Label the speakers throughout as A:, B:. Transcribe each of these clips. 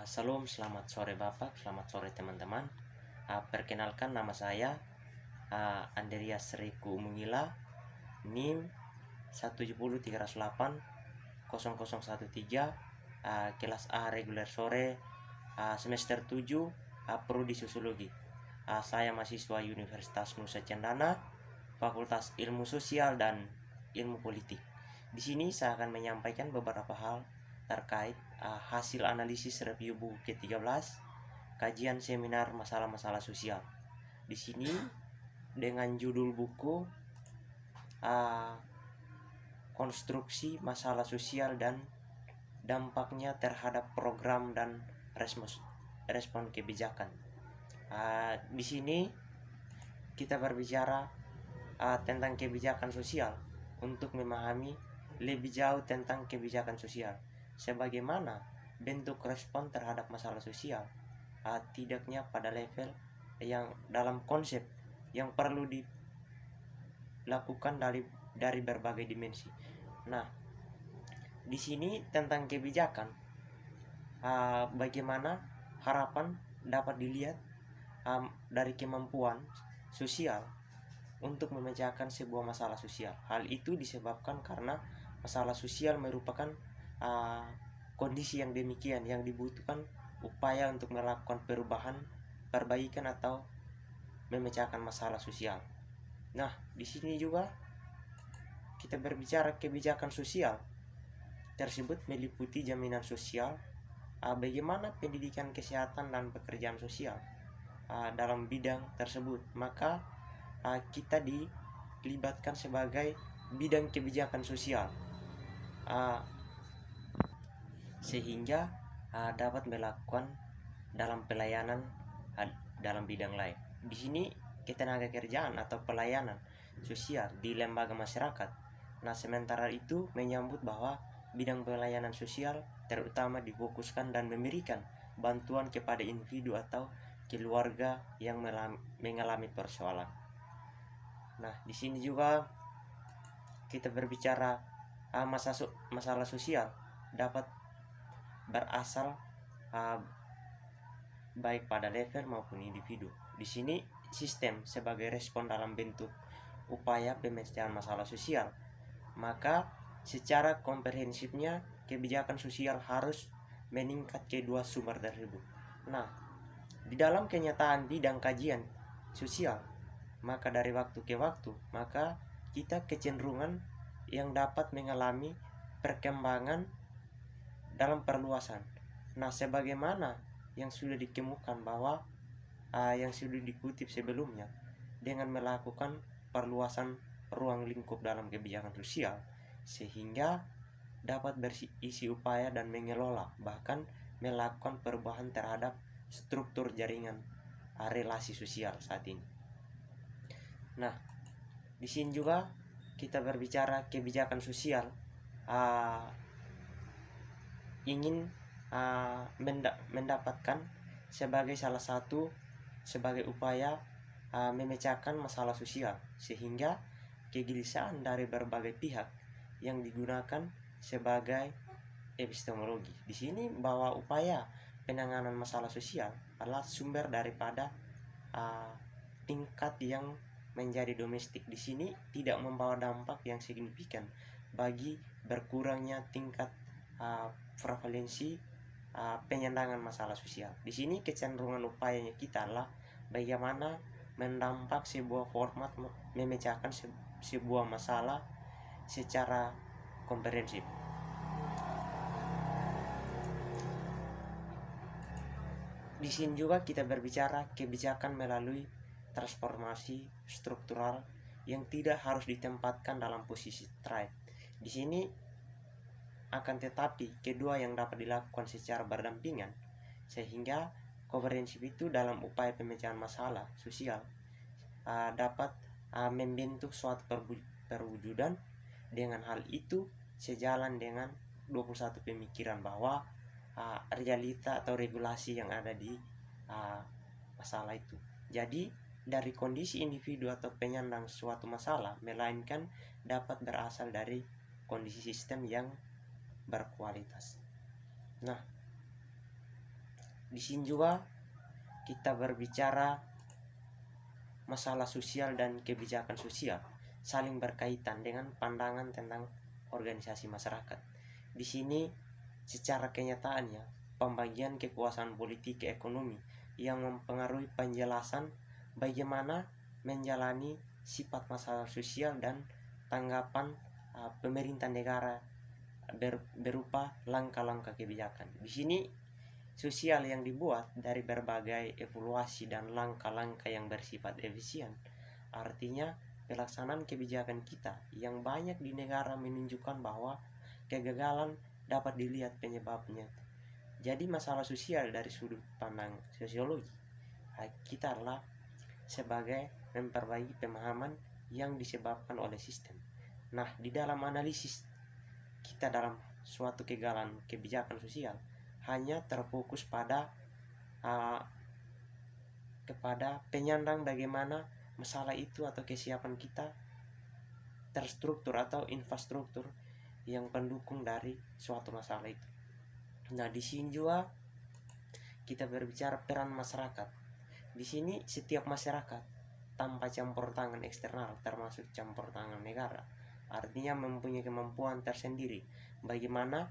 A: Salam, selamat sore Bapak, selamat sore teman-teman. Perkenalkan nama saya Andreas Riku Mungila, NIM 17030080013, kelas A reguler sore, semester 7, prodi sosiologi. Saya mahasiswa Universitas Nusa Cendana, Fakultas Ilmu Sosial dan Ilmu Politik. Di sini saya akan menyampaikan beberapa hal terkait hasil analisis review buku ke-13, kajian seminar masalah-masalah sosial. Di sini dengan judul buku konstruksi masalah sosial dan dampaknya terhadap program dan respon kebijakan. Di sini kita berbicara tentang kebijakan sosial untuk memahami lebih jauh tentang kebijakan sosial, sebagaimana bentuk respon terhadap masalah sosial, tidaknya pada level yang dalam konsep yang perlu dilakukan dari berbagai dimensi. Nah, di sini tentang kebijakan, bagaimana harapan dapat dilihat dari kemampuan sosial untuk memecahkan sebuah masalah sosial. Hal itu disebabkan karena masalah sosial merupakan kondisi yang demikian yang dibutuhkan upaya untuk melakukan perubahan, perbaikan atau memecahkan masalah sosial. Nah, di sini juga kita berbicara kebijakan sosial tersebut meliputi jaminan sosial, bagaimana pendidikan, kesehatan dan pekerjaan sosial dalam bidang tersebut. Maka kita dilibatkan sebagai bidang kebijakan sosial, sehingga dapat melakukan dalam pelayanan dalam bidang lain. Di sini ketenaga kerjaan atau pelayanan sosial di lembaga masyarakat. Nah, sementara itu menyambut bahwa bidang pelayanan sosial terutama difokuskan dan memberikan bantuan kepada individu atau keluarga yang mengalami persoalan. Nah, di sini juga kita berbicara masalah sosial dapat berasal baik pada level maupun individu. Di sini sistem sebagai respon dalam bentuk upaya pemecahan masalah sosial. Maka secara komprehensifnya kebijakan sosial harus meningkat kedua sumber tersebut. Nah, di dalam kenyataan bidang kajian sosial, maka dari waktu ke waktu, maka kita kecenderungan yang dapat mengalami perkembangan dalam perluasan. Nah, sebagaimana yang sudah dikemukan bahwa yang sudah dikutip sebelumnya, dengan melakukan perluasan ruang lingkup dalam kebijakan sosial, sehingga dapat berisi upaya dan mengelola bahkan melakukan perubahan terhadap struktur jaringan relasi sosial saat ini. Nah, di sini juga kita berbicara kebijakan sosial ingin mendapatkan sebagai salah satu sebagai upaya memecahkan masalah sosial, sehingga kegelisahan dari berbagai pihak yang digunakan sebagai epistemologi. Di sini bahwa upaya penanganan masalah sosial adalah sumber daripada tingkat yang menjadi domestik. Di sini tidak membawa dampak yang signifikan bagi berkurangnya tingkat prevalensi penyendangan masalah sosial. Di sini kecenderungan upayanya kita adalah bagaimana mendampak sebuah format memecahkan sebuah masalah secara komprehensif. Di sini juga kita berbicara kebijakan melalui transformasi struktural yang tidak harus ditempatkan dalam posisi strike. Di sini akan tetapi kedua yang dapat dilakukan secara berdampingan, sehingga komprehensif itu dalam upaya pemecahan masalah sosial dapat membentuk suatu perwujudan. Dengan hal itu sejalan dengan 21 pemikiran bahwa realita atau regulasi yang ada di masalah itu. Jadi dari kondisi individu atau penyandang suatu masalah, melainkan dapat berasal dari kondisi sistem yang berkualitas. Nah, Di sini juga kita berbicara masalah sosial dan kebijakan sosial saling berkaitan dengan pandangan tentang organisasi masyarakat. Di sini secara kenyataannya pembagian kekuasaan politik ke ekonomi yang mempengaruhi penjelasan bagaimana menjalani sifat masalah sosial dan tanggapan pemerintah negara berupa langkah-langkah kebijakan. Di sini sosial yang dibuat dari berbagai evaluasi dan langkah-langkah yang bersifat efisien. Artinya pelaksanaan kebijakan kita yang banyak di negara menunjukkan bahwa kegagalan dapat dilihat penyebabnya. Jadi masalah sosial dari sudut pandang sosiologi kita adalah sebagai memperbaiki pemahaman yang disebabkan oleh sistem. Nah, di dalam analisis kita dalam suatu kegagalan kebijakan sosial hanya terfokus pada kepada penyandang bagaimana masalah itu atau kesiapan kita terstruktur atau infrastruktur yang pendukung dari suatu masalah itu. Nah, di sini juga kita berbicara peran masyarakat. Di sini setiap masyarakat tanpa campur tangan eksternal termasuk campur tangan negara, artinya mempunyai kemampuan tersendiri bagaimana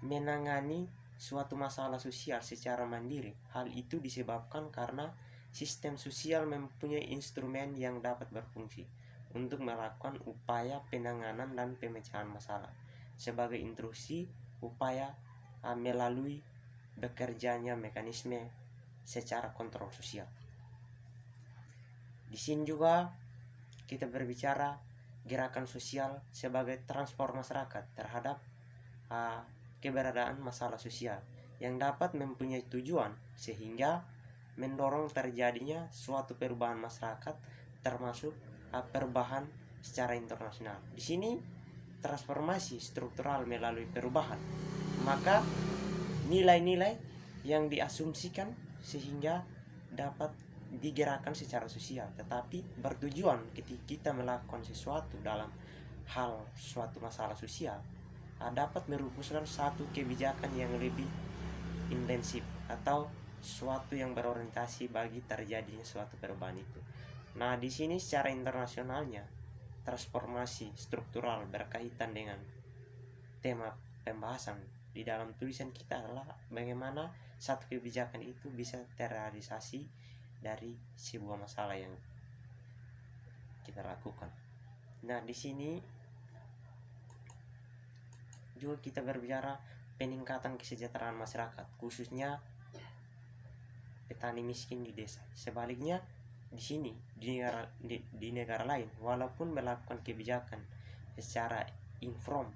A: menangani suatu masalah sosial secara mandiri. Hal itu disebabkan karena sistem sosial mempunyai instrumen yang dapat berfungsi untuk melakukan upaya penanganan dan pemecahan masalah sebagai intrusi upaya melalui bekerjanya mekanisme secara kontrol sosial. Di sini juga kita berbicara gerakan sosial sebagai transport masyarakat terhadap keberadaan masalah sosial yang dapat mempunyai tujuan sehingga mendorong terjadinya suatu perubahan masyarakat termasuk perubahan secara internasional. Di sini transformasi struktural melalui perubahan, maka nilai-nilai yang diasumsikan sehingga dapat digerakkan secara sosial, tetapi bertujuan ketika kita melakukan sesuatu dalam hal suatu masalah sosial dapat merumuskan satu kebijakan yang lebih intensif atau suatu yang berorientasi bagi terjadinya suatu perubahan itu. Nah, di sini secara internasionalnya transformasi struktural berkaitan dengan tema pembahasan di dalam tulisan kita adalah bagaimana satu kebijakan itu bisa terrealisasi dari sebuah masalah yang kita lakukan. Nah, di sini juga kita berbicara peningkatan kesejahteraan masyarakat, khususnya petani miskin di desa. Sebaliknya, di sini di negara lain, walaupun melakukan kebijakan secara inform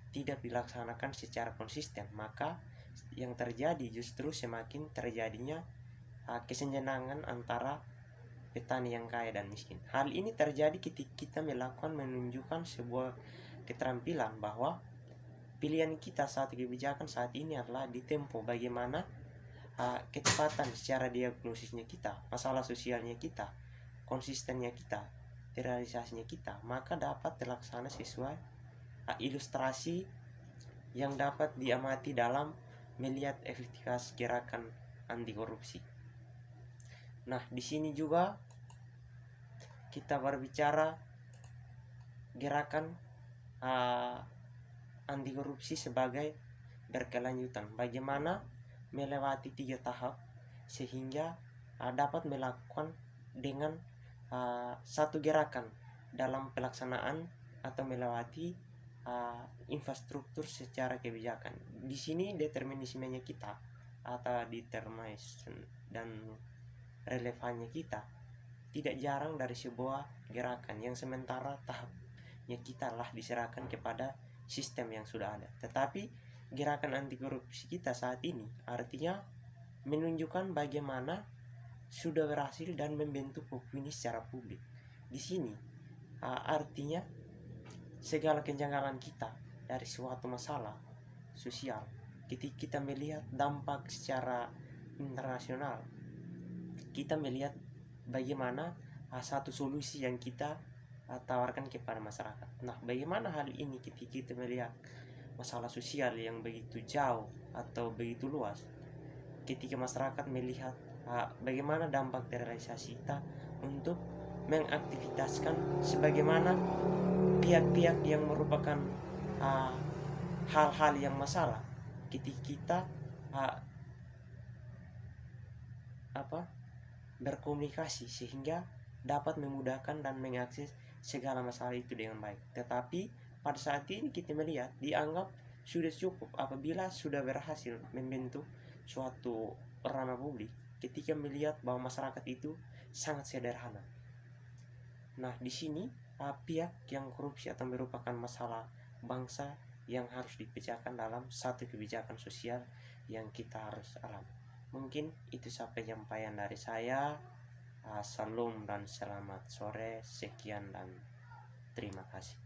A: tidak dilaksanakan secara konsisten, maka yang terjadi justru semakin terjadinya kesenjangan antara petani yang kaya dan miskin. Hal ini terjadi ketika kita menunjukkan sebuah keterampilan bahwa pilihan kita saat kebijakan saat ini adalah ditempuh bagaimana kecepatan secara diagnosisnya kita, masalah sosialnya kita, konsistennya kita, realisasinya kita, maka dapat terlaksana sesuai ilustrasi yang dapat diamati dalam melihat efektivitas gerakan anti korupsi. Nah, di sini juga kita berbicara gerakan anti korupsi sebagai berkelanjutan. Bagaimana melewati 3 tahap sehingga dapat melakukan dengan satu gerakan dalam pelaksanaan atau melewati infrastruktur secara kebijakan. Di sini determinismenya kita atau determinism dan relevannya kita tidak jarang dari sebuah gerakan yang sementara tahapnya kita telah diserahkan kepada sistem yang sudah ada. Tetapi gerakan anti korupsi kita saat ini artinya menunjukkan bagaimana sudah berhasil dan membentuk opini secara publik. Di sini artinya segala kejanggalan kita dari suatu masalah sosial ketika kita melihat dampak secara internasional, kita melihat bagaimana satu solusi yang kita tawarkan kepada masyarakat. Nah, bagaimana hal ini ketika kita melihat masalah sosial yang begitu jauh atau begitu luas, ketika masyarakat melihat bagaimana dampak realisasi kita untuk mengaktivitaskan sebagaimana pihak-pihak yang merupakan hal-hal yang masalah ketika kita berkomunikasi sehingga dapat memudahkan dan mengakses segala masalah itu dengan baik. Tetapi pada saat ini kita melihat dianggap sudah cukup apabila sudah berhasil membentuk suatu ranah publik ketika melihat bahwa masyarakat itu sangat sederhana. Nah, di sini pihak yang korupsi atau merupakan masalah bangsa yang harus dipecahkan dalam satu kebijakan sosial yang kita harus alami. Mungkin itu sampai penyampaian dari saya. Salam dan selamat sore. Sekian dan terima kasih.